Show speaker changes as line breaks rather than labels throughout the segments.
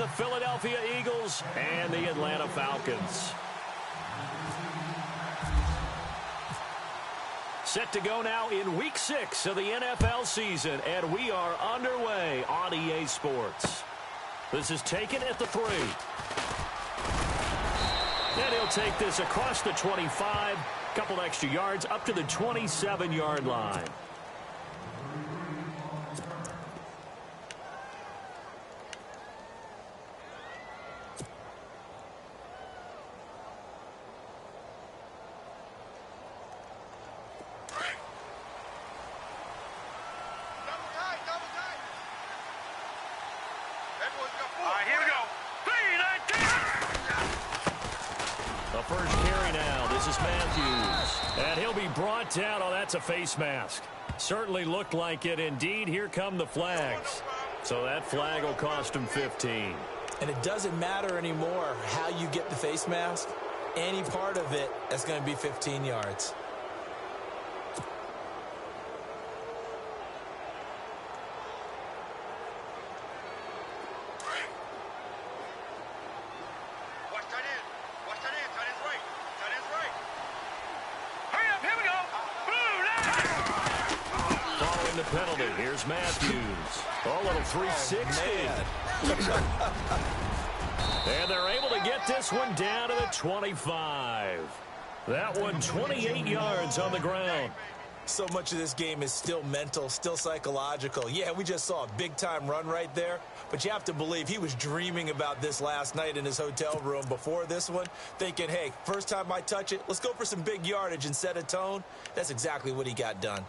the Philadelphia Eagles and the Atlanta Falcons. Set to go now in Week 6 of the NFL season, and we are underway on EA Sports. This is taken at the 3. And he'll take this across the 25, couple extra yards up to the 27-yard line.
First carry now. This is Matthews.
And he'll be brought down. Oh, that's a face mask. Certainly looked like it. Indeed, here come the flags. So that flag will cost him 15.
And it doesn't matter anymore how you get the face mask. Any part of it, that's going to be 15 yards.
Penalty. Here's Matthews. Oh, a little 360. And they're able to get this one down to the 25. That one 28 yards on the ground.
So much of this game is still mental, still psychological. Yeah, we just saw a big-time run right there, but you have to believe he was dreaming about this last night in his hotel room before this one, thinking, hey, first time I touch it, let's go for some big yardage and set a tone. That's exactly what he got done.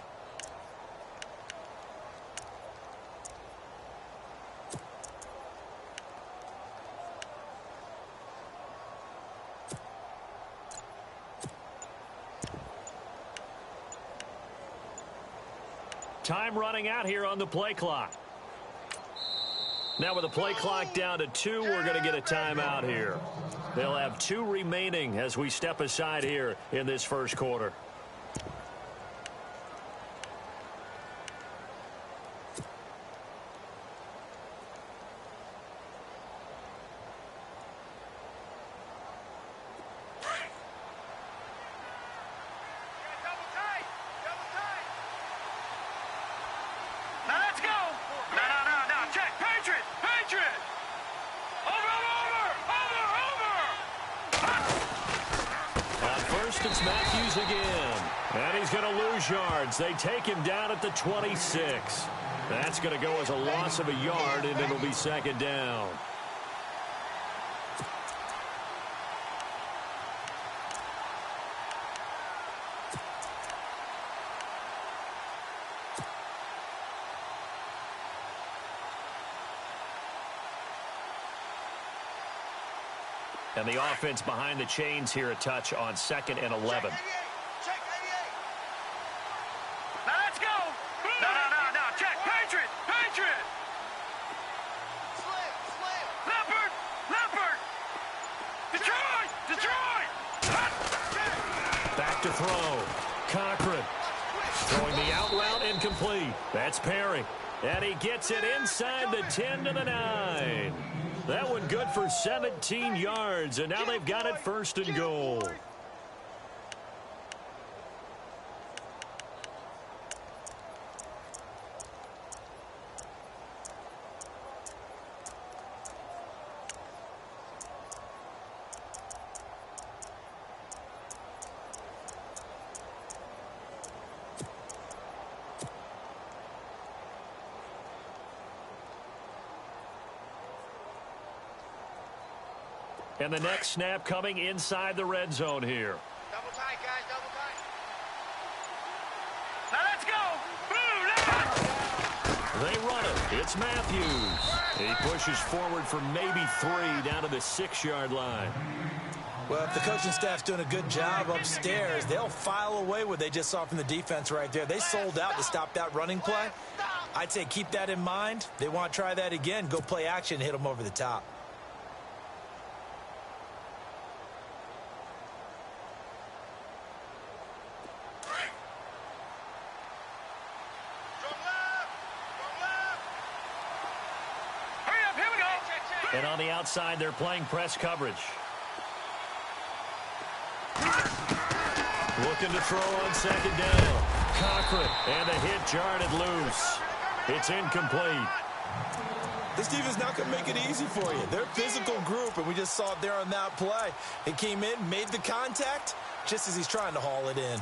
Time running out here on the play clock. Now with the play clock down to 2, we're going to get a timeout here. They'll have 2 remaining as we step aside here in this first quarter. It's Matthews again. And he's going to lose yards. They take him down at the 26. That's going to go as a loss of a yard, and it'll be second down. And the offense behind the chains here a touch on 2nd and 11.
Check 88. Now let's go. No. Check. Patriot. Slam. Leopard. Detroit.
Back to throw. Cochran. Throwing the out route incomplete. That's Perry. And he gets it inside the 10 to the 9. That one good for 17 yards, and now they've got it 1st and goal. And the next snap coming inside the red zone here.
Double tight, guys. Double tight. Now let's go.
They run it. It's Matthews. He pushes forward for maybe 3 down to the 6-yard line.
Well, if the coaching staff's doing a good job upstairs, they'll file away what they just saw from the defense right there. They sold out to stop that running play. I'd say keep that in mind. They want to try that again. Go play action and hit them over the top.
And on the outside, they're playing press coverage. Looking to throw on second down. Cochran, and a hit jarred it loose. It's incomplete.
This defense not going to make it easy for you. They're a physical group, and we just saw it there on that play. It came in, made the contact, just as he's trying to haul it in.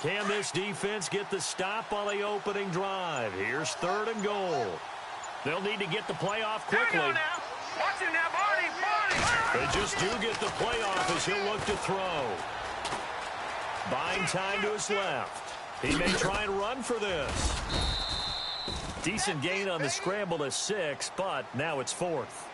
Can this defense get the stop on the opening drive? Here's 3rd and goal. They'll need to get the play off quickly.
Watch him now, Barney.
They just do get the play off as he'll look to throw. Buying time to his left. He may try and run for this. Decent gain on the scramble to 6, but now it's 4th.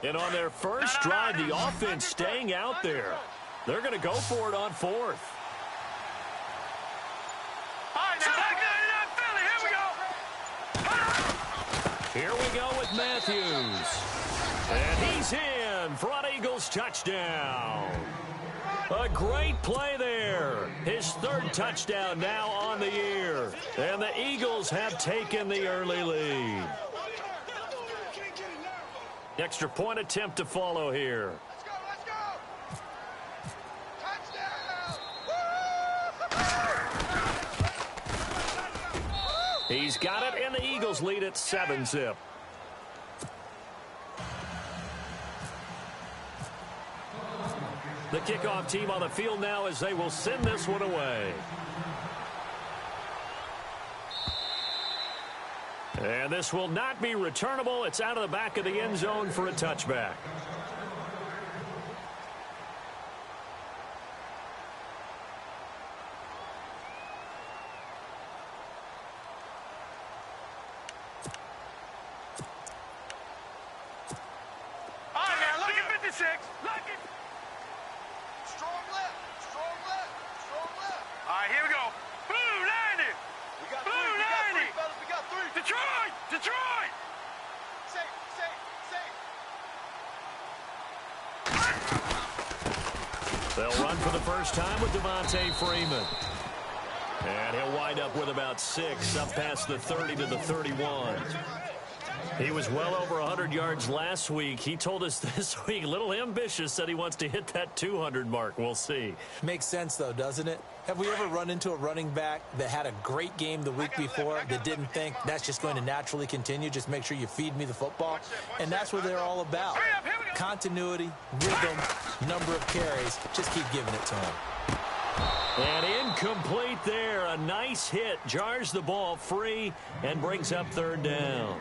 And on their first drive, the offense staying out there. They're going to go for it on 4th. Here we go with Matthews. And he's in for an Eagles touchdown. A great play there. His 3rd touchdown now on the year. And the Eagles have taken the early lead. Extra point attempt to follow here.
Let's go. Touchdown.
He's got it, and the Eagles lead at 7-zip. The kickoff team on the field now as they will send this one away. And this will not be returnable. It's out of the back of the end zone for a touchback.
All right, man, look at 56. Look at. Strong left. All right, here we go. Blue 90. We got three, fellas. We got 3. Detroit. Safe.
They'll run for the first time with Devontae Freeman. And he'll wind up with about 6 up past the 30 to the 31. He was well over 100 yards last week. He told us this week, a little ambitious, said he wants to hit that 200 mark. We'll see.
Makes sense, though, doesn't it? Have we ever run into a running back that had a great game the week before that didn't think that's just going to naturally continue? Just make sure you feed me the football. And that's what they're all about. Continuity, rhythm, number of carries. Just keep giving it to him.
And incomplete there. A nice hit. Jars the ball free and brings up 3rd down.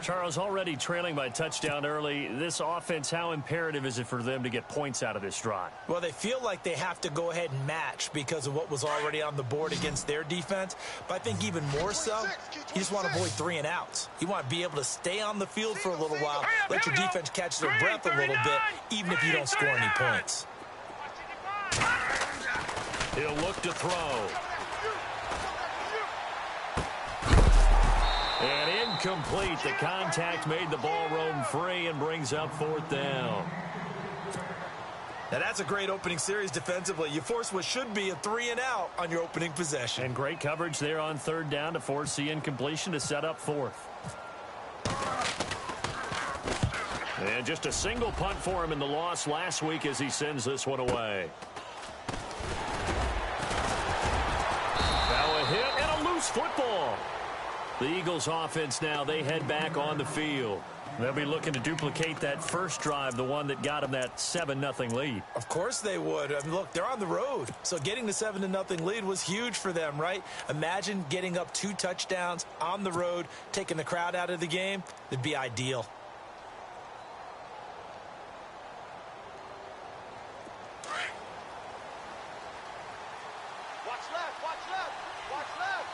Charles, already trailing by touchdown early. This offense, how imperative is it for them to get points out of this drive?
Well, they feel like they have to go ahead and match because of what was already on the board against their defense. But I think even more so, you just want to avoid 3 and outs. You want to be able to stay on the field for a little while, let your defense catch their breath a little bit, even if you don't score any points.
He'll look to throw. And incomplete. The contact made the ball roam free and brings up 4th down.
Now, that's a great opening series defensively. You force what should be a 3 and out on your opening possession.
And great coverage there on 3rd down to force the incompletion to set up 4th. And just a single punt for him in the loss last week as he sends this one away. Now a hit and a loose football. The Eagles offense now, they head back on the field. They'll be looking to duplicate that first drive, the one that got them that 7-0 lead.
Of course they would. I mean, look, they're on the road. So getting the 7-0 lead was huge for them, right? Imagine getting up 2 touchdowns on the road, taking the crowd out of the game. It'd be ideal.
Watch left, watch left, watch left.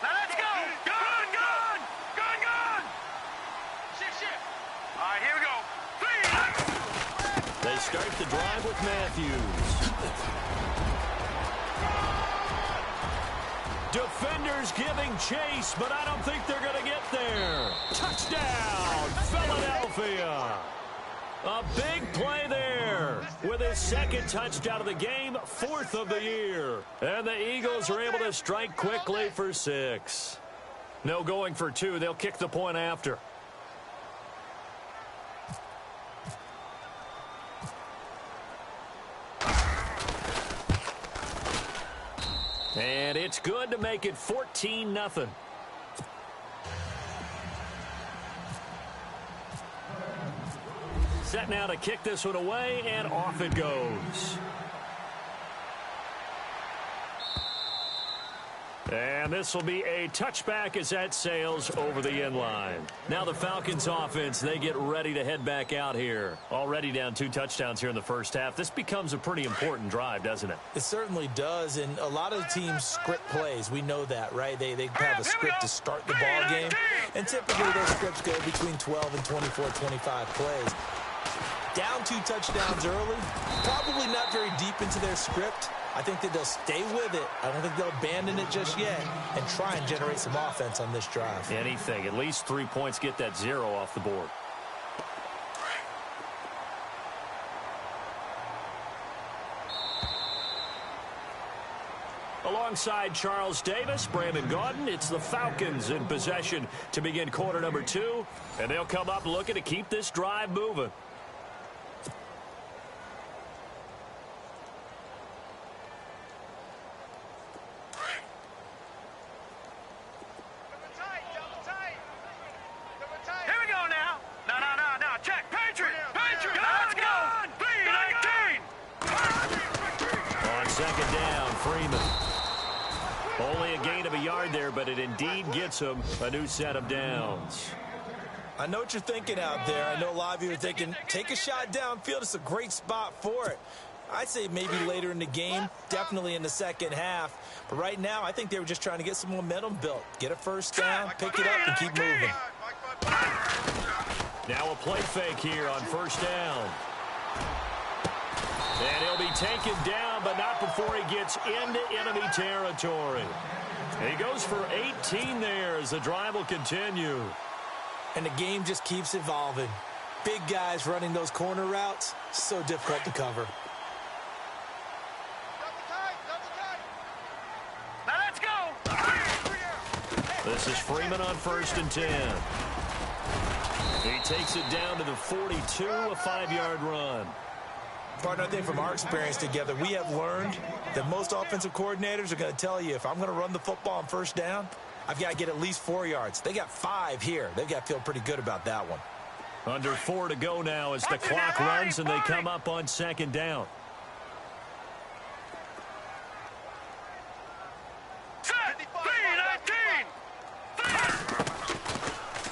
Now let's go. Gun, gun, gun, gun. Shift. All right, here we go.
They start the drive with Matthews. Defenders giving chase, but I don't think they're going to get there. Touchdown, Philadelphia. A big play there with his second touchdown of the game, 4th of the year. And the Eagles are able to strike quickly for 6. No going for 2. They'll kick the point after. And it's good to make it 14-0. Set now to kick this one away, and off it goes. And this will be a touchback as that sails over the end line. Now the Falcons offense, they get ready to head back out here. Already down 2 touchdowns here in the first half. This becomes a pretty important drive, doesn't it?
It certainly does, and a lot of teams script plays. We know that, right? They have a script to start the ball game, and typically those scripts go between 12 and 24, 25 plays. Down 2 touchdowns early, probably not very deep into their script. I think that they'll stay with it. I don't think they'll abandon it just yet and try and generate some offense on this drive.
Anything. At least 3 points, get that 0 off the board. Alongside Charles Davis, Brandon Gaudin, it's the Falcons in possession to begin quarter number 2. And they'll come up looking to keep this drive moving. But it indeed gets him a new set of downs.
I know what you're thinking out there. I know a lot of you are thinking, take a shot downfield. It's a great spot for it. I'd say maybe later in the game, definitely in the second half. But right now, I think they were just trying to get some momentum built. Get a first down, pick it up, and keep moving.
Now a play fake here on first down. And he'll be taken down, but not before he gets into enemy territory. He goes for 18 there as the drive will continue.
And the game just keeps evolving. Big guys running those corner routes, so difficult to cover.
Now let's go.
This is Freeman on 1st and 10. He takes it down to the 42, a 5-yard run.
Partner, I think from our experience together, we have learned that most offensive coordinators are going to tell you, if I'm going to run the football on first down, I've got to get at least 4 yards. They got 5 here. They've got to feel pretty good about that one.
Under 4 to go now as the clock runs and they come up on 2nd down.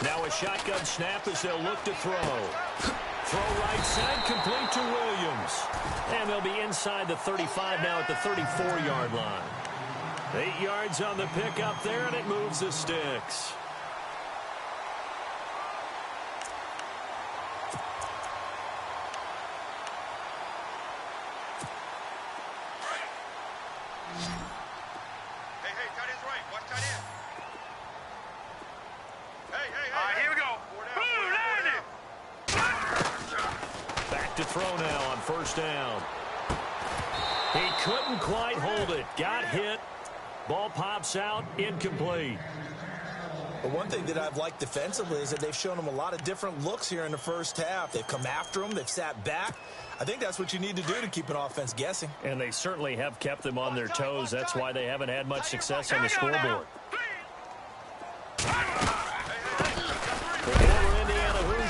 Now a shotgun snap as they'll look to throw. Throw right side, complete to Williams. And they'll be inside the 35 now at the 34-yard line. 8 yards on the pickup there, and it moves the sticks.
Hey, tight end's right. Watch tight end. Hey. All right, here we go.
Back to throw now on first down. He couldn't quite hold it. Got hit. Ball pops out. Incomplete.
But one thing that I've liked defensively is that they've shown him a lot of different looks here in the first half. They've come after him. They've sat back. I think that's what you need to do to keep an offense guessing.
And they certainly have kept them on their toes. That's why they haven't had much success on the scoreboard.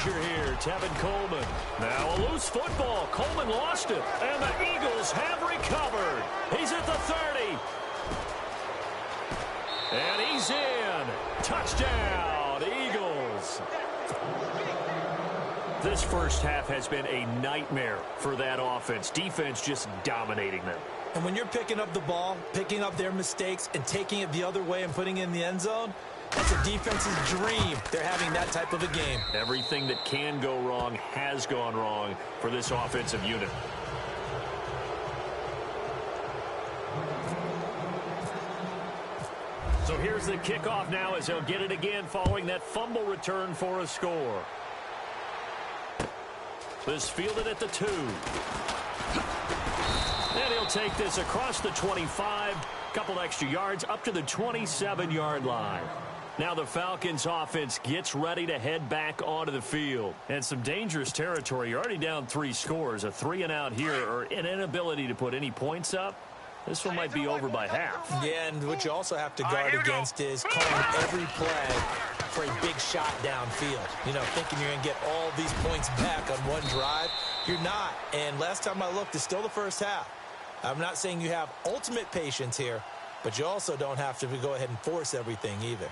danger here. Tevin Coleman. Now a loose football. Coleman lost it. And the Eagles have recovered. He's at the 30. And he's in. Touchdown, Eagles. This first half has been a nightmare for that offense. Defense just dominating them.
And when you're picking up the ball, picking up their mistakes, and taking it the other way and putting it in the end zone, that's a defense's dream. They're having that type of a game.
Everything that can go wrong has gone wrong for this offensive unit. So here's the kickoff now as they'll get it again following that fumble return for a score. This fielded at the 2. And he'll take this across the 25, couple extra yards up to the 27-yard line. Now the Falcons offense gets ready to head back onto the field. And some dangerous territory. You're already down 3 scores. A 3-and-out here or an inability to put any points up. This one might be over by half.
Yeah, and what you also have to guard against is calling every play for a big shot downfield. You know, thinking you're going to get all these points back on one drive. You're not. And last time I looked, it's still the first half. I'm not saying you have ultimate patience here, but you also don't have to go ahead and force everything either.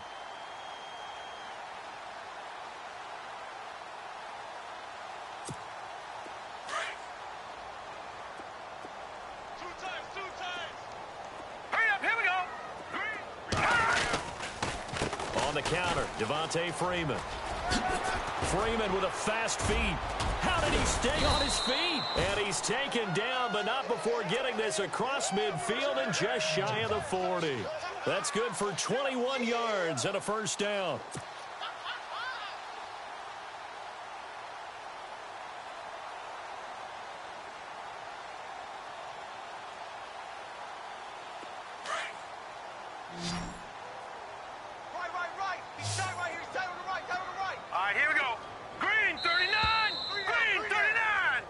On the counter, Devontae Freeman. Freeman with a fast feet. How did he stay on his feet? And he's taken down, but not before getting this across midfield and just shy of the 40. That's good for 21 yards and a first down.
All right, here we go. Green, 39! Green, 39!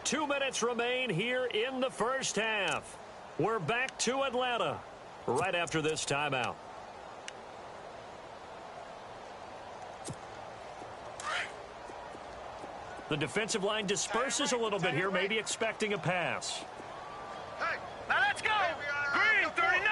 2 minutes remain here in the first half. We're back to Atlanta right after this timeout. The defensive line disperses a little bit here, maybe expecting a pass.
Hey, now let's go! Green, 39!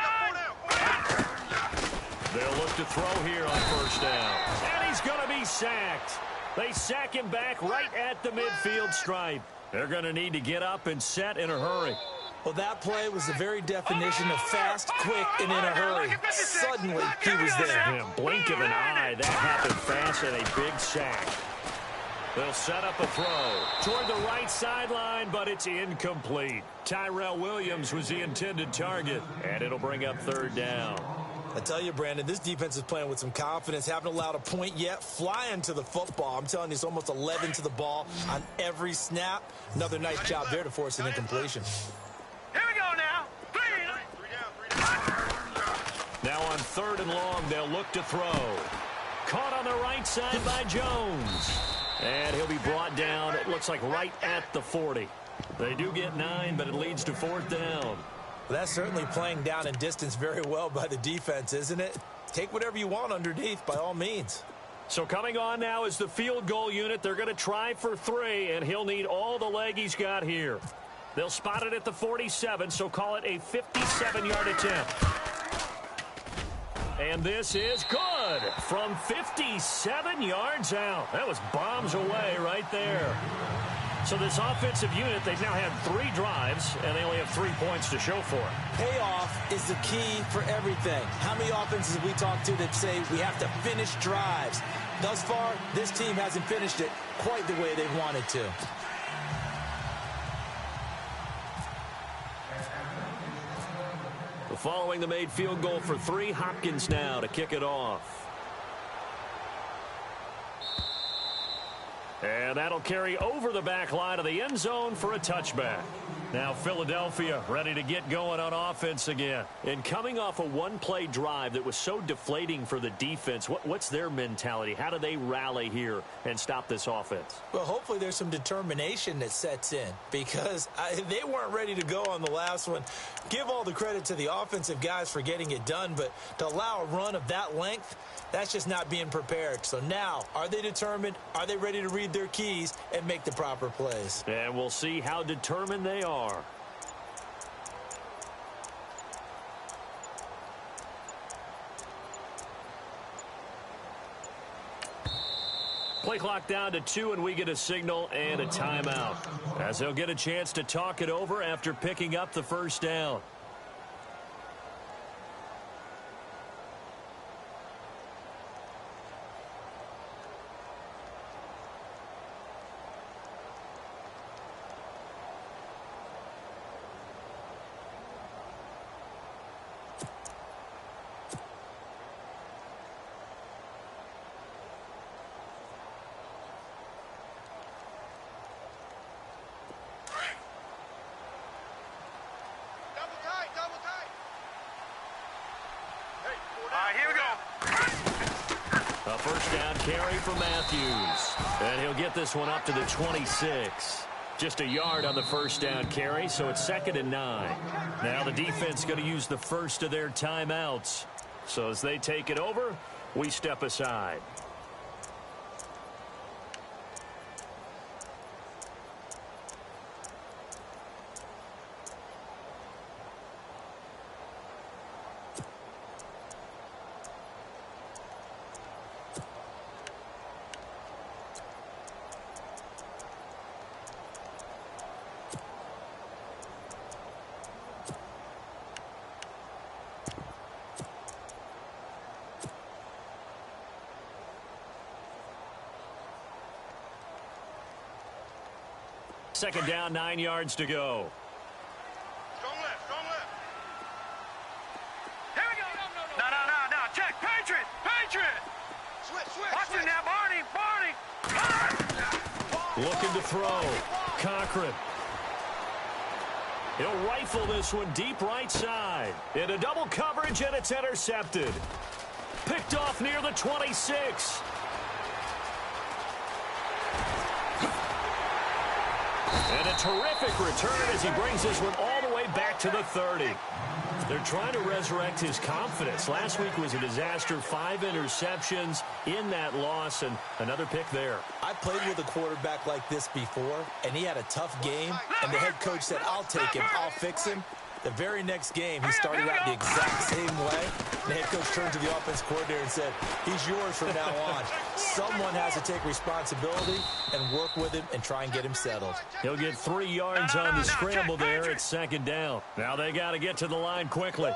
They'll look to throw here on first down. And he's going to be sacked. They sack him back right at the midfield stripe. They're going to need to get up and set in a hurry.
Well, that play was the very definition of fast, quick, and in a hurry. Suddenly, he was there.
Yeah, blink of an eye, that happened fast and a big sack. They'll set up a throw toward the right sideline, but it's incomplete. Tyrell Williams was the intended target, and it'll bring up third down.
I tell you, Brandon, this defense is playing with some confidence. Haven't allowed a point yet. Flying to the football. I'm telling you, it's almost 11 to the ball on every snap. Another nice job there to force an incompletion.
Here we go now. Three down.
Now on 3rd and long, they'll look to throw. Caught on the right side by Jones. And he'll be brought down, it looks like right at the 40. They do get 9, but it leads to 4th down.
Well, that's certainly playing down in distance very well by the defense, isn't it? Take whatever you want underneath, by all means.
So coming on now is the field goal unit. They're going to try for 3, and he'll need all the leg he's got here. They'll spot it at the 47, so call it a 57-yard attempt. And this is good from 57 yards out. That was bombs away right there. So this offensive unit, they've now had 3 drives, and they only have 3 points to show for it.
Payoff is the key for everything. How many offenses have we talked to that say we have to finish drives? Thus far, this team hasn't finished it quite the way they wanted to.
Following the made field goal for 3, Hopkins now to kick it off. And that'll carry over the back line of the end zone for a touchback. Now Philadelphia ready to get going on offense again. And coming off a one-play drive that was so deflating for the defense, what's their mentality? How do they rally here and stop this offense?
Well, hopefully there's some determination that sets in because they weren't ready to go on the last one. Give all the credit to the offensive guys for getting it done, but to allow a run of that length, that's just not being prepared. So now, are they determined? Are they ready to read their keys and make the proper plays?
And we'll see how determined they are. Play clock down to 2, and we get a signal and a timeout, as they'll get a chance to talk it over after picking up the first down.
Here we go.
A first down carry for Matthews. And he'll get this one up to the 26. Just a yard on the first down carry, so it's 2nd and 9. Now the defense going to use the first of their timeouts. So as they take it over, we step aside. Second down, 9 yards to go.
Strong left, strong left. Here we go. No. Check. Patriot. Switch. Watch it now, Barney.
Looking to throw. Cochran. He'll rifle this one deep right side. In a double coverage, and it's intercepted. Picked off near the 26. And a terrific return as he brings this one all the way back to the 30. They're trying to resurrect his confidence. Last week was a disaster. 5 interceptions in that loss, and another pick there.
I played with a quarterback like this before, and he had a tough game, and the head coach said, I'll take him, I'll fix him. The very next game, he started out the exact same way. The head coach turned to the offense coordinator and said, he's yours from now on. Someone has to take responsibility and work with him and try and get him settled.
He'll get 3 yards on the scramble there at 2nd down. Now they got to get to the line quickly.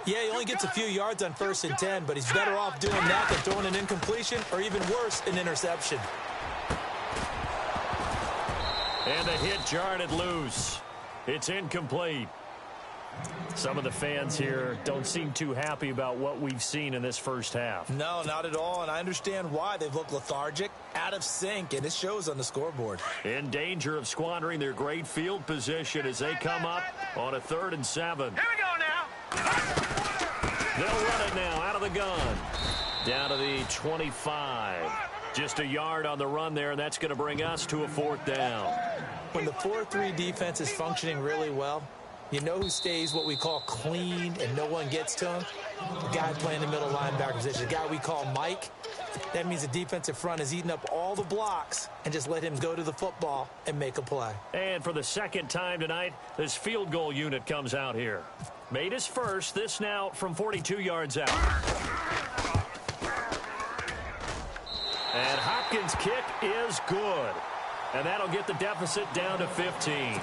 Yeah, he only gets a few yards on 1st and 10, but he's better off doing that than throwing an incompletion or even worse, an interception.
And the hit jarred it loose. It's incomplete. Some of the fans here don't seem too happy about what we've seen in this first half.
No, not at all, and I understand why. They've looked lethargic, out of sync, and it shows on the scoreboard.
In danger of squandering their great field position as they come up on a 3rd and 7.
Here we go now.
They'll run it now out of the gun. Down to the 25. Just a yard on the run there, and that's going to bring us to a 4th down.
When the 4-3 defense is functioning really well, you know who stays what we call clean and no one gets to him? The guy playing the middle linebacker position, the guy we call Mike. That means the defensive front is eating up all the blocks and just let him go to the football and make a play.
And for the 2nd time tonight, this field goal unit comes out here. Made his first, this now from 42 yards out. And Hopkins' kick is good. And that'll get the deficit down to 15.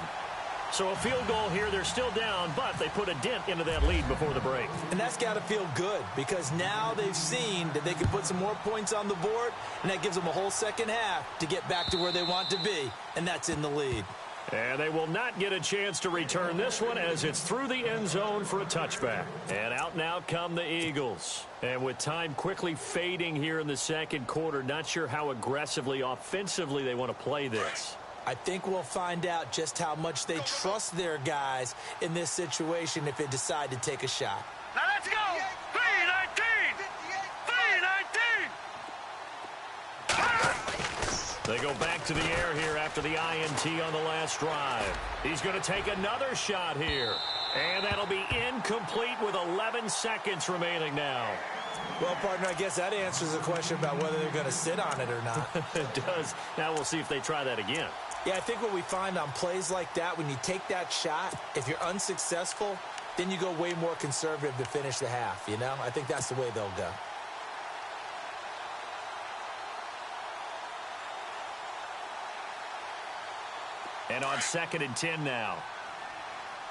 So a field goal here, they're still down, but they put a dent into that lead before the break.
And that's got to feel good because now they've seen that they can put some more points on the board, and that gives them a whole second half to get back to where they want to be, and that's in the lead.
And they will not get a chance to return this one as it's through the end zone for a touchback. And out now come the Eagles. And with time quickly fading here in the 2nd quarter, not sure how aggressively, offensively they want to play this.
I think we'll find out just how much they trust their guys in this situation if they decide to take a shot.
Now let's go! 3-19! 3-19!
They go back to the air here after the INT on the last drive. He's going to take another shot here. And that'll be incomplete with 11 seconds remaining now.
Well, partner, I guess that answers the question about whether they're going to sit on it or not.
It does. Now we'll see if they try that again.
Yeah, I think what we find on plays like that, when you take that shot, if you're unsuccessful, then you go way more conservative to finish the half, you know? I think that's the way they'll go.
And on 2nd and 10 now.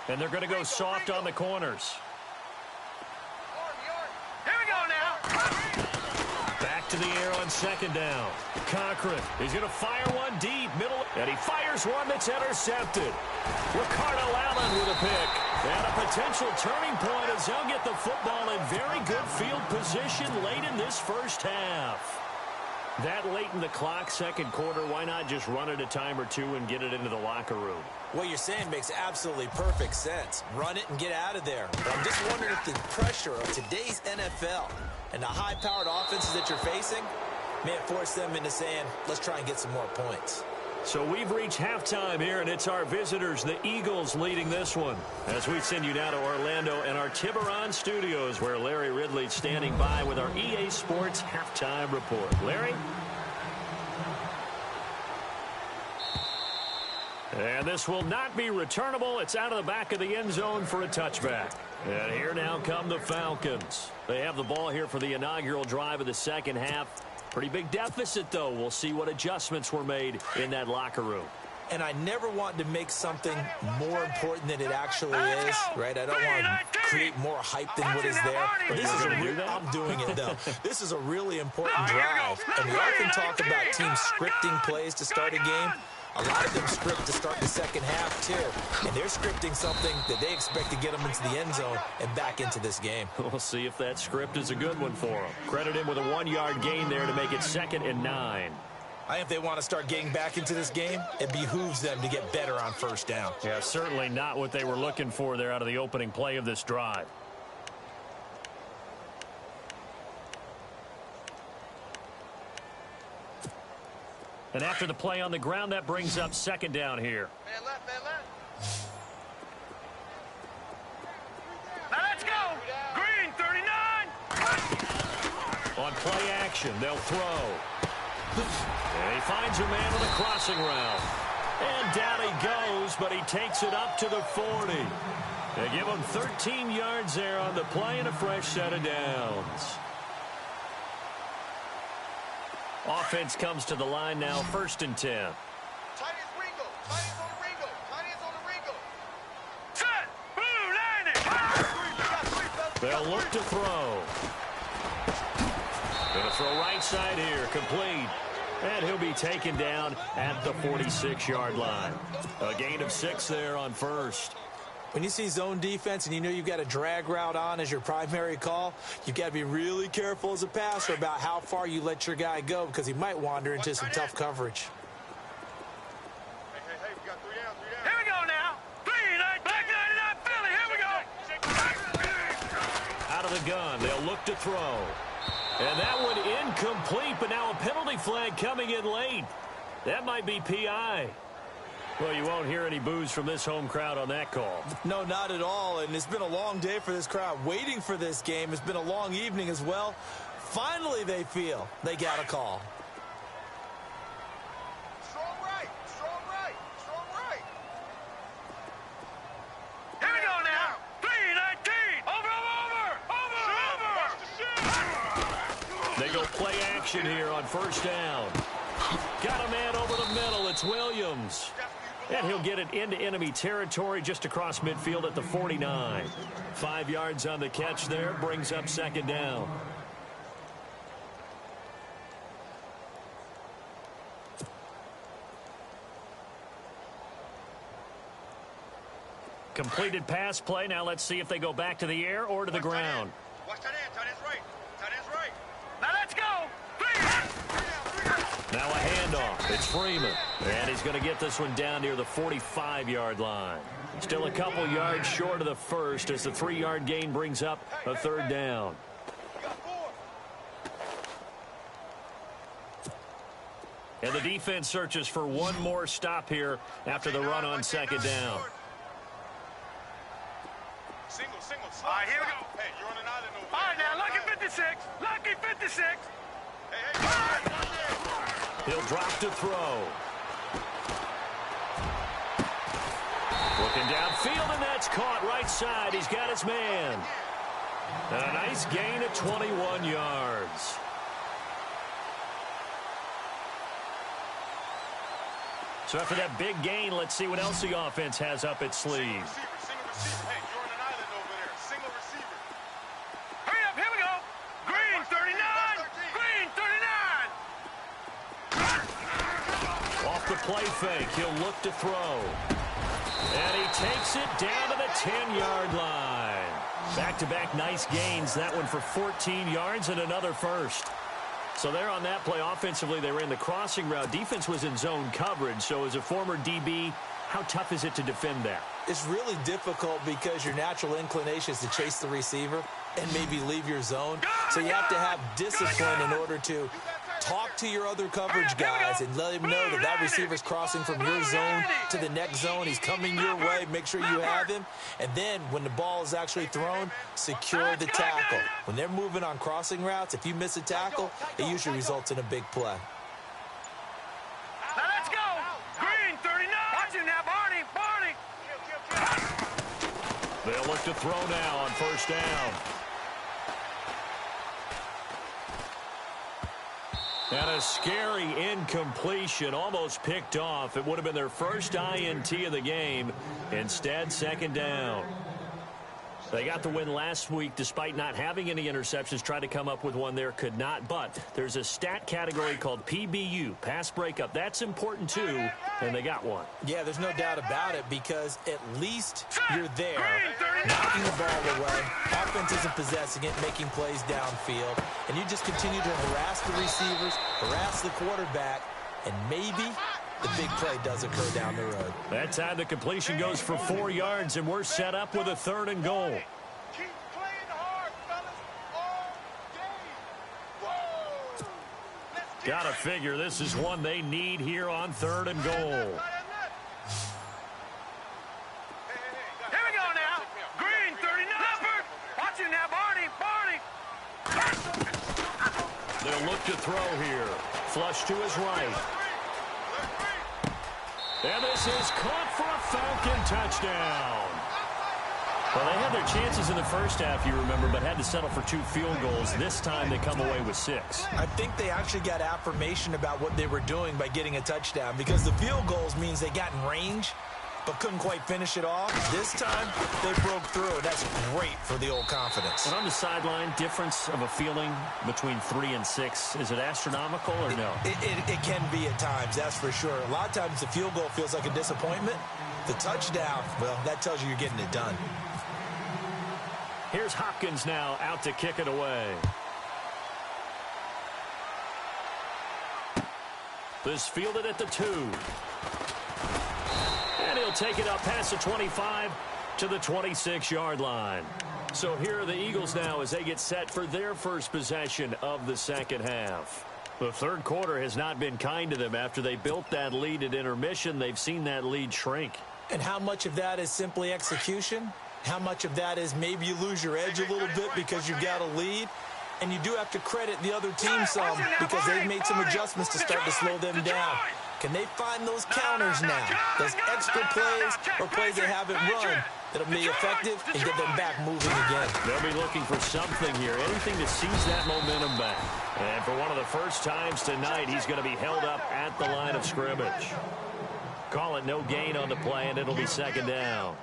And they're going to go soft on the corners.
Here we go now!
Back to the air on 2nd down. Cochran, he's going to fire one deep, middle, and he fires one that's intercepted. Ricardo Allen with a pick. And a potential turning point as he'll get the football in very good field position late in this first half. That late in the clock, second quarter, why not just run it a time or two and get it into the locker room?
What you're saying makes absolutely perfect sense. Run it and get out of there. But I'm just wondering if the pressure of today's NFL and the high-powered offenses that you're facing may have forced them into saying, let's try and get some more points.
So we've reached halftime here, and it's our visitors, the Eagles, leading this one. As we send you now to Orlando and our Tiburon studios, where Larry Ridley's standing by with our EA Sports halftime report. Larry? And this will not be returnable. It's out of the back of the end zone for a touchback. And here now come the Falcons. They have the ball here for the inaugural drive of the second half. Pretty big deficit, though. We'll see what adjustments were made in that locker room.
And I never want to make something more important than it actually is, right? I don't want to create more hype than what is there. But this is I'm doing it, though. This is a really important drive. And we often talk about teams scripting plays to start a game. A lot of them script to start the second half, too. And they're scripting something that they expect to get them into the end zone and back into this game.
We'll see if that script is a good one for them. Credit him with a 1-yard gain there to make it 2nd and 9.
I think if they want to start getting back into this game, it behooves them to get better on first down.
Yeah, certainly not what they were looking for there out of the opening play of this drive. And after the play on the ground, that brings up 2nd down here.
Man left, man left. Now let's go! Green, 39!
On play action, they'll throw. And he finds a man with a crossing route. And down he goes, but he takes it up to the 40. They give him 13 yards there on the play and a fresh set of downs. Offense comes to the line now, 1st and 10.
Tight ends Ringo. Tight ends on the Ringo. Tight ends on the Ringo. Set! Blue landing!
They'll look to throw. Going to throw right side here, complete. And he'll be taken down at the 46-yard line. A gain of 6 there on 1st.
When you see zone defense and you know you've got a drag route on as your primary call, you've got to be really careful as a passer about how far you let your guy go because he might wander into some tough coverage.
Hey, we got 3 down, 3 down. Here we go now. 3-9, back 99 Philly. Here we go.
Out of the gun, they'll look to throw. And that one incomplete, but now a penalty flag coming in late. That might be PI. Well, you won't hear any boos from this home crowd on that call.
No, not at all. And it's been a long day for this crowd waiting for this game. It's been a long evening as well. Finally, they feel they got a call.
Strong right, strong right, strong right. Here we go now. 3-19. Over.
They go play action here on 1st down. Got a man over the middle. It's Williams. And he'll get it into enemy territory just across midfield at the 49. 5 yards on the catch there, brings up 2nd down. Completed pass play. Now let's see if they go back to the air or to the ground.
Watch tight end, tight end's right. Tight end's right. Now let's go.
Now a handoff. It's Freeman. And he's going to get this one down near the 45-yard line. Still a couple yards short of the first as the 3-yard gain brings up a third down. And the defense searches for one more stop here after the run on second down.
Single. All right, here we go. Hey, you're on an island over there. All right, now, lucky 56. Lucky 56. Hey.
He'll drop to throw. Looking downfield, and that's caught right side. He's got his man. And a nice gain of 21 yards. So after that big gain, let's see what else the offense has up its sleeve.
Single receiver. Hey, you're on an island over there. Single receiver. Hurry up, here we go. Green 39. Green 39.
Off the play fake, he'll look to throw. And he takes it down to the 10-yard line. Back-to-back nice gains. That one for 14 yards and another first. So there on that play, offensively, they ran the crossing route. Defense was in zone coverage. So as a former DB, how tough is it to defend that?
It's really difficult because your natural inclination is to chase the receiver and maybe leave your zone. So you have to have discipline in order to talk to your other coverage guys and let him know that that receiver's crossing from your zone to the next zone. He's coming your way. Make sure you have him. And then when the ball is actually thrown, secure the tackle. When they're moving on crossing routes, if you miss a tackle, it usually results in a big play.
Now let's go. Green 39. Watch him now, Barney.
They'll look to throw now on first down. And a scary incompletion, almost picked off. It would have been their first INT of the game. Instead, second down. They got the win last week despite not having any interceptions. Tried to come up with one there, could not. But there's a stat category called PBU, pass breakup. That's important too, and they got one.
Yeah, there's no doubt about it because at least you're there, knocking the ball away. Offense isn't possessing it, making plays downfield. And you just continue to harass the receivers, harass the quarterback, and maybe the big play does occur down the road.
That time the completion goes for 4 yards, and we're set up with a 3rd and goal.
Keep playing hard, fellas, all game. Whoa.
Gotta figure this is one they need here on 3rd and goal.
Here we go now. Green 39. Watch it now, Barney.
They'll look to throw here. Flush to his right. And this is caught for a Falcon touchdown. Well, they had their chances in the first half, you remember, but had to settle for 2 field goals. This time they come away with 6.
I think they actually got affirmation about what they were doing by getting a touchdown because the field goals means they got in range but couldn't quite finish it off. This time, they broke through, and that's great for the old confidence.
And on the sideline, difference of a feeling between 3 and 6, is it astronomical or no?
It can be at times, that's for sure. A lot of times the field goal feels like a disappointment. The touchdown, well, that tells you you're getting it done.
Here's Hopkins now out to kick it away. This fielded at the 2. And he'll take it up past the 25 to the 26-yard line. So here are the Eagles now as they get set for their first possession of the second half. The third quarter has not been kind to them. After they built that lead at intermission, they've seen that lead shrink.
And how much of that is simply execution? How much of that is maybe you lose your edge a little bit because you've got a lead? And you do have to credit the other team some because they've made some adjustments to start to slow them down. Can they find those counters now? Those extra plays or plays they haven't run that'll be effective and get them back moving again.
They'll be looking for something here, anything to seize that momentum back. And for one of the first times tonight, he's going to be held up at the line of scrimmage. Call it no gain on the play, and it'll be second down.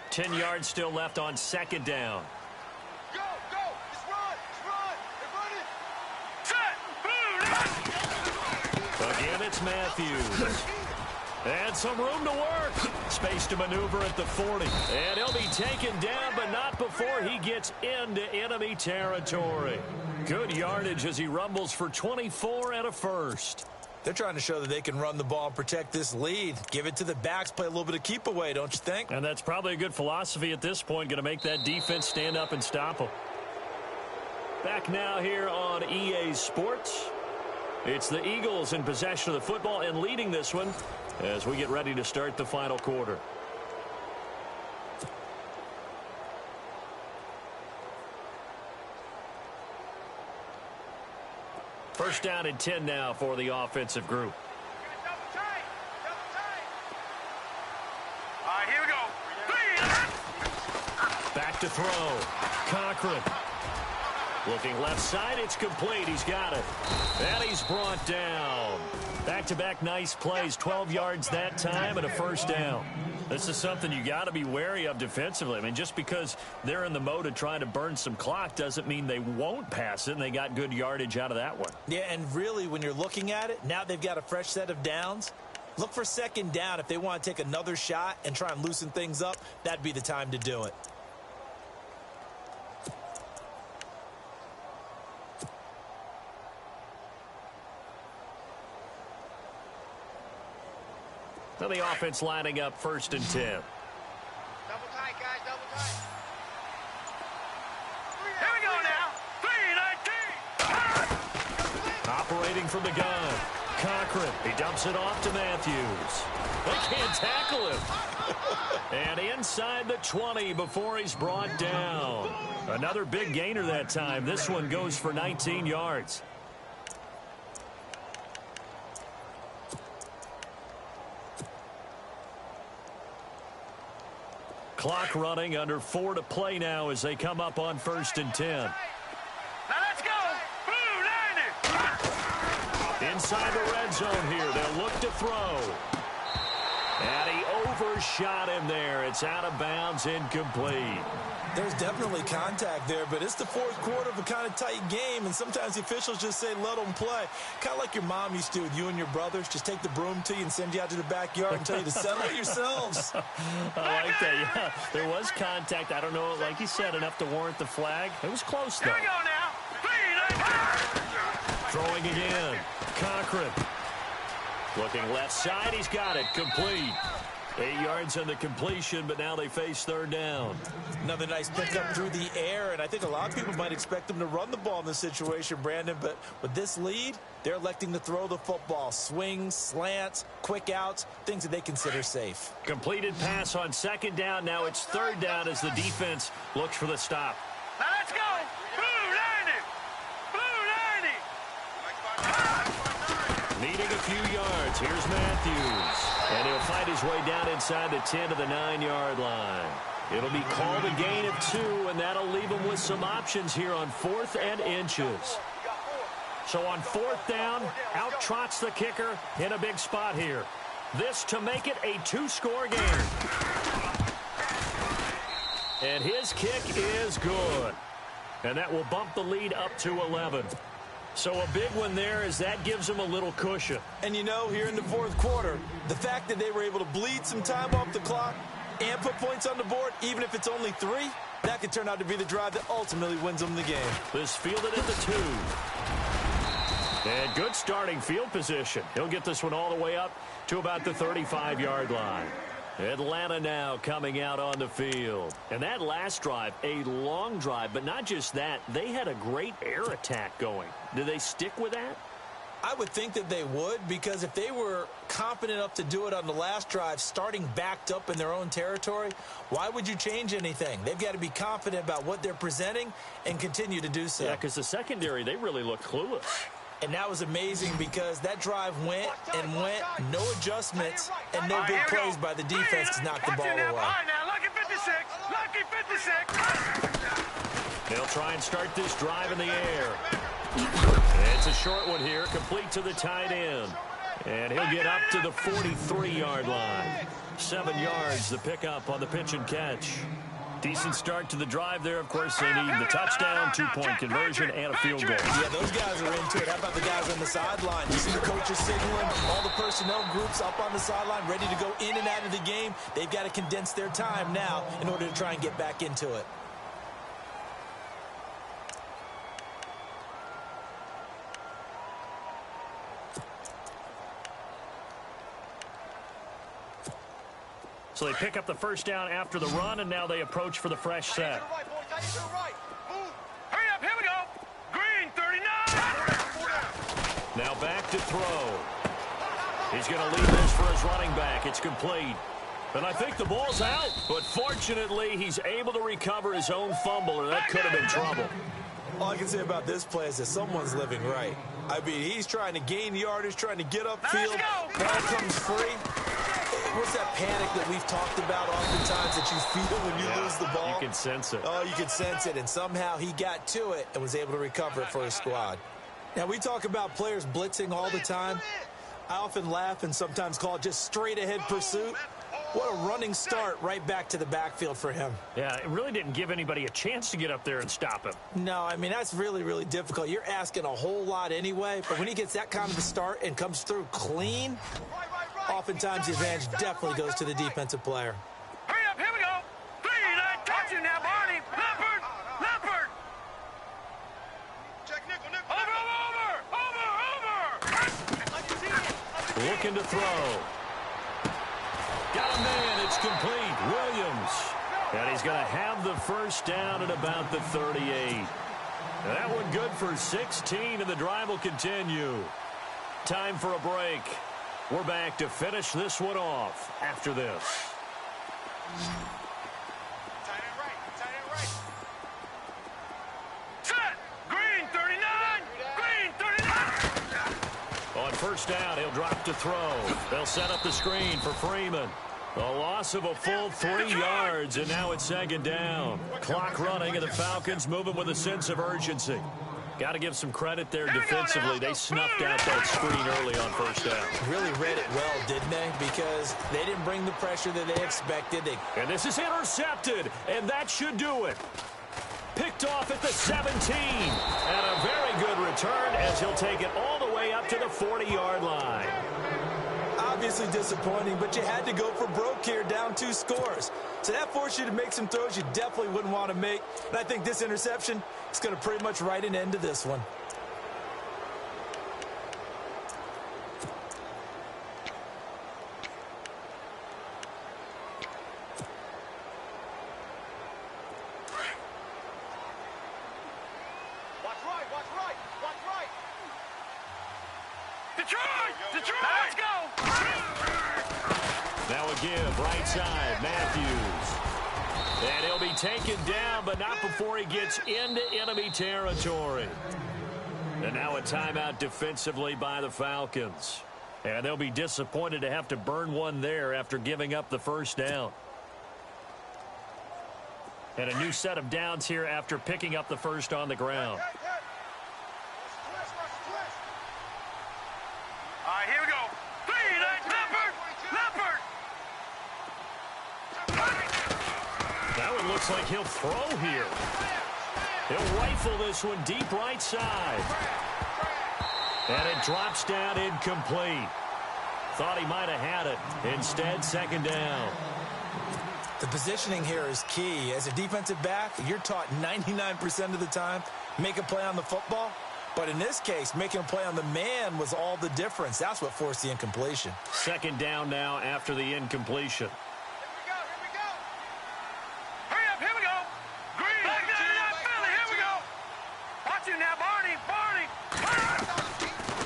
10 yards still left on second down.
Go, go, just run, run. Set,
Again, it's Matthews. And some room to work. Space to maneuver at the 40. And he'll be taken down, but not before he gets into enemy territory. Good yardage as he rumbles for 24 and a first.
They're trying to show that they can run the ball and protect this lead. Give it to the backs, play a little bit of keep away, don't you think?
And that's probably a good philosophy at this point, going to make that defense stand up and stop them. Back now here on EA Sports. It's the Eagles in possession of the football and leading this one as we get ready to start the final quarter. First down and 10 now for the offensive group.
Double tight. All right, here we go.
Back to throw. Cochran. Looking left side, it's complete. He's got it. And he's brought down. Back-to-back nice plays, 12 yards that time and a first down. This is something you got to be wary of defensively. I mean, just because they're in the mode of trying to burn some clock doesn't mean they won't pass it, and they got good yardage out of that one.
Yeah, and really, when you're looking at it, now they've got a fresh set of downs. Look for second down. If they want to take another shot and try and loosen things up, that'd be the time to do it.
So the offense lining up first and 10.
Double tight, guys, double tight. Here we go now. 3-19.
Operating from the gun. Cochran. He dumps it off to Matthews. They can't tackle him. And inside the 20 before he's brought down. Another big gainer that time. This one goes for 19 yards. Clock running, under 4 to play now as they come up on first and 10.
Now let's go. Blue 90.
Inside the red zone here. They'll look to throw. And he overshot him there. It's out of bounds, incomplete.
There's definitely contact there, but it's the fourth quarter of a kind of tight game, and sometimes the officials just say, let them play. Kind of like your mom used to with you and your brothers. Just take the broom to you and send you out to the backyard and tell you to settle it yourselves.
I like that, yeah. There was contact. I don't know, like you said, enough to warrant the flag. It was close, though.
Here we go now. 3-19.
Throwing again. Cochran. Looking left side. He's got it. Complete. 8 yards on the completion, but now they face third down.
Another nice pickup through the air, and I think a lot of people might expect them to run the ball in this situation, Brandon, but with this lead, they're electing to throw the football. Swings, slants, quick outs, things that they consider safe.
Completed pass on second down. Now it's third down as the defense looks for the stop.
Now let's go. Blue 90. Blue 90.
Needing a few yards. Here's Matthews. And he'll fight his way down inside the 10 to the 9-yard line. It'll be called a gain of 2, and that'll leave him with some options here on 4th and inches. So on 4th down, out trots the kicker in a big spot here. This to make it a 2-score game. And his kick is good. And that will bump the lead up to 11. So a big one there as that gives them a little cushion.
And you know, here in the fourth quarter, the fact that they were able to bleed some time off the clock and put points on the board, even if it's only 3, that could turn out to be the drive that ultimately wins them the game.
This fielded at the 2. And good starting field position. He'll get this one all the way up to about the 35-yard line. Atlanta now coming out on the field. And that last drive, a long drive, but not just that. They had a great air attack going. Do they stick with that?
I would think that they would, because if they were confident enough to do it on the last drive, starting backed up in their own territory, why would you change anything? They've got to be confident about what they're presenting and continue to do so.
Yeah, because the secondary, they really look clueless.
And that was amazing because that drive went and went, no adjustments, and no big plays by the defense to knock the ball away.
All right, now, lucky 56. Lucky 56.
They'll try and start this drive in the air. It's a short one here, complete to the tight end. And he'll get up to the 43-yard line. 7 yards, the pickup on the pitch and catch. Decent start to the drive there. Of course, they need the touchdown, 2-point conversion, and a field goal.
Yeah, those guys are into it. How about the guys on the sideline? You see the coaches signaling, all the personnel groups up on the sideline, ready to go in and out of the game. They've got to condense their time now in order to try and get back into it.
So they pick up the first down after the run, and now they approach for the fresh set.
Hurry up, here we go. Green, 39.
Now back to throw. He's going to lead this for his running back. It's complete. And I think the ball's out. But fortunately, he's able to recover his own fumble, or that could have been trouble.
All I can say about this play is that someone's living right. I mean, he's trying to gain yardage, trying to get upfield. Ball comes free. What's that panic that we've talked about oftentimes that you feel when you lose the ball?
You can sense it.
Oh, you can sense it, and somehow he got to it and was able to recover it for his squad. Now, we talk about players blitzing all the time. I often laugh and sometimes call it just straight-ahead pursuit. What a running start right back to the backfield for him.
Yeah, it really didn't give anybody a chance to get up there and stop him.
No, I mean, that's really, really difficult. You're asking a whole lot anyway, but when he gets that kind of a start and comes through clean, oftentimes the advantage definitely goes to the defensive player.
Hurry up, here we go. 3, I got you now, Barney. Leopard. Check nickel. Over.
Looking to throw. Got a man. It's complete. Williams. And he's going to have the first down at about the 38. That one good for 16, and the drive will continue. Time for a break. We're back to finish this one off after this.
Tight end right. Set. Green, 39.
On first down, he'll drop to throw. They'll set up the screen for Freeman. A loss of a full 3 yards, and now it's second down. Clock running, and the Falcons moving with a sense of urgency. Got to give some credit there defensively. They snuffed out that screen early on first down.
Really read it well, didn't they? Because they didn't bring the pressure that they expected.
And this is intercepted, and that should do it. Picked off at the 17. And a very good return as he'll take it all the way up to the 40-yard line.
Obviously disappointing, but you had to go for broke here, down 2 scores. So that forced you to make some throws you definitely wouldn't want to make. And I think this interception is going to pretty much write an end to this one.
Watch right. Detroit, let's go.
Now again, right side, Matthews. And he'll be taken down, but not before he gets into enemy territory. And now a timeout defensively by the Falcons. And they'll be disappointed to have to burn one there after giving up the first down. And a new set of downs here after picking up the first on the ground.
All right, here we go. 3, Leopard.
That one looks like he'll throw here. He'll rifle this one deep right side. And it drops down incomplete. Thought he might have had it. Instead, second down.
The positioning here is key. As a defensive back, you're taught 99% of the time, make a play on the football. But in this case, making a play on the man was all the difference. That's what forced the incompletion.
Second down now after the incompletion.
Here we go. Hurry up, here we go. Green, back there, Philly, here we go. Watch you now, Barney.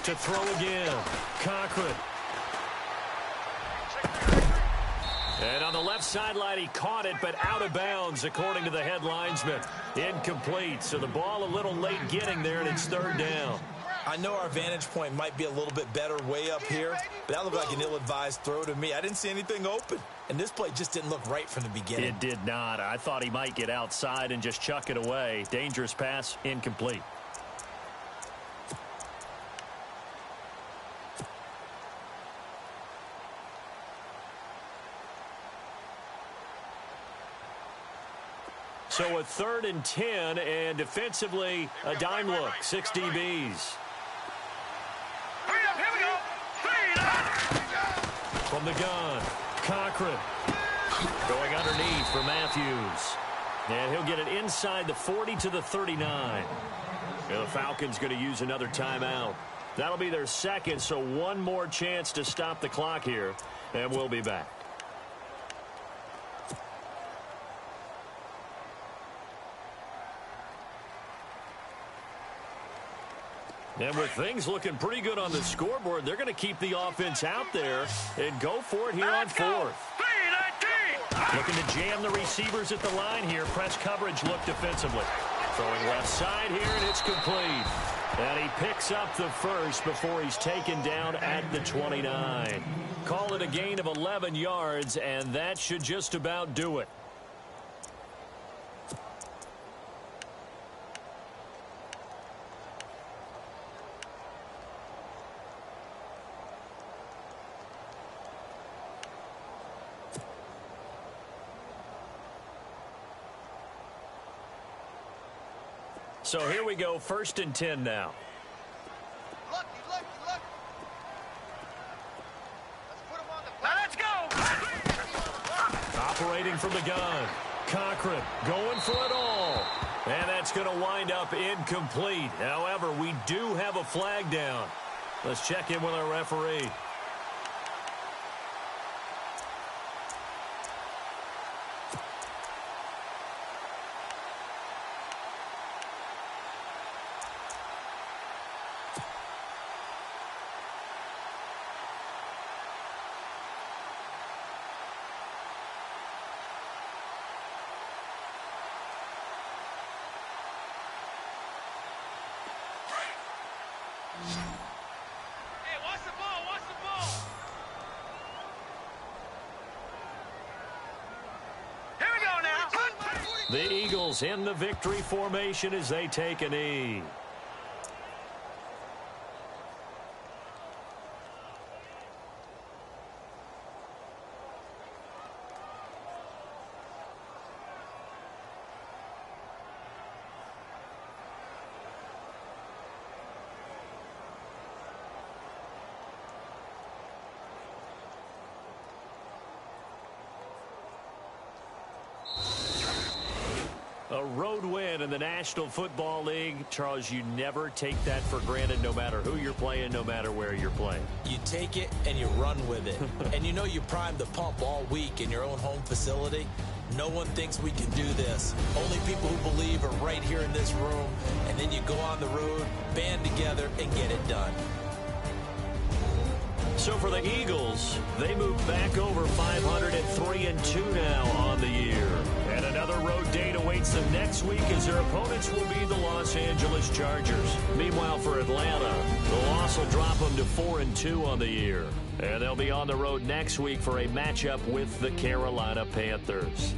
To throw again, Cochran. And on the left sideline, he caught it, but out of bounds, according to the head linesman. Incomplete, so the ball a little late getting there, and it's third down.
I know our vantage point might be a little bit better way up here, but that looked like an ill-advised throw to me. I didn't see anything open, and this play just didn't look right from the beginning.
It did not. I thought he might get outside and just chuck it away. Dangerous pass, incomplete. So a 3rd and 10, and defensively, a dime look, 6 DBs.
Hurry up, here we go. 3,
From the gun, Cochran. Going underneath for Matthews. And he'll get it inside the 40 to the 39. And the Falcons going to use another timeout. That'll be their second, so one more chance to stop the clock here, and we'll be back. And with things looking pretty good on the scoreboard, they're going to keep the offense out there and go for it here on fourth. Looking to jam the receivers at the line here. Press coverage look defensively. Throwing left side here, and it's complete. And he picks up the first before he's taken down at the 29. Call it a gain of 11 yards, and that should just about do it. So here we go, 1st and 10 now.
Lucky. Let's put him on the now let's go.
Operating from the gun. Cochran going for it all. And that's going to wind up incomplete. However, we do have a flag down. Let's check in with our referee.
Hey, watch the ball. Here we go now.
The Eagles in the victory formation as they take a knee. A road win in the National Football League. Charles, you never take that for granted no matter who you're playing, no matter where you're playing.
You take it and you run with it. And you know you primed the pump all week in your own home facility. No one thinks we can do this. Only people who believe are right here in this room. And then you go on the road, band together, and get it done.
So for the Eagles, they move back over 500-3-2 now on the year. And another road date awaits them next week as their opponents will be the Los Angeles Chargers. Meanwhile, for Atlanta, the loss will drop them to 4-2 on the year. And they'll be on the road next week for a matchup with the Carolina Panthers.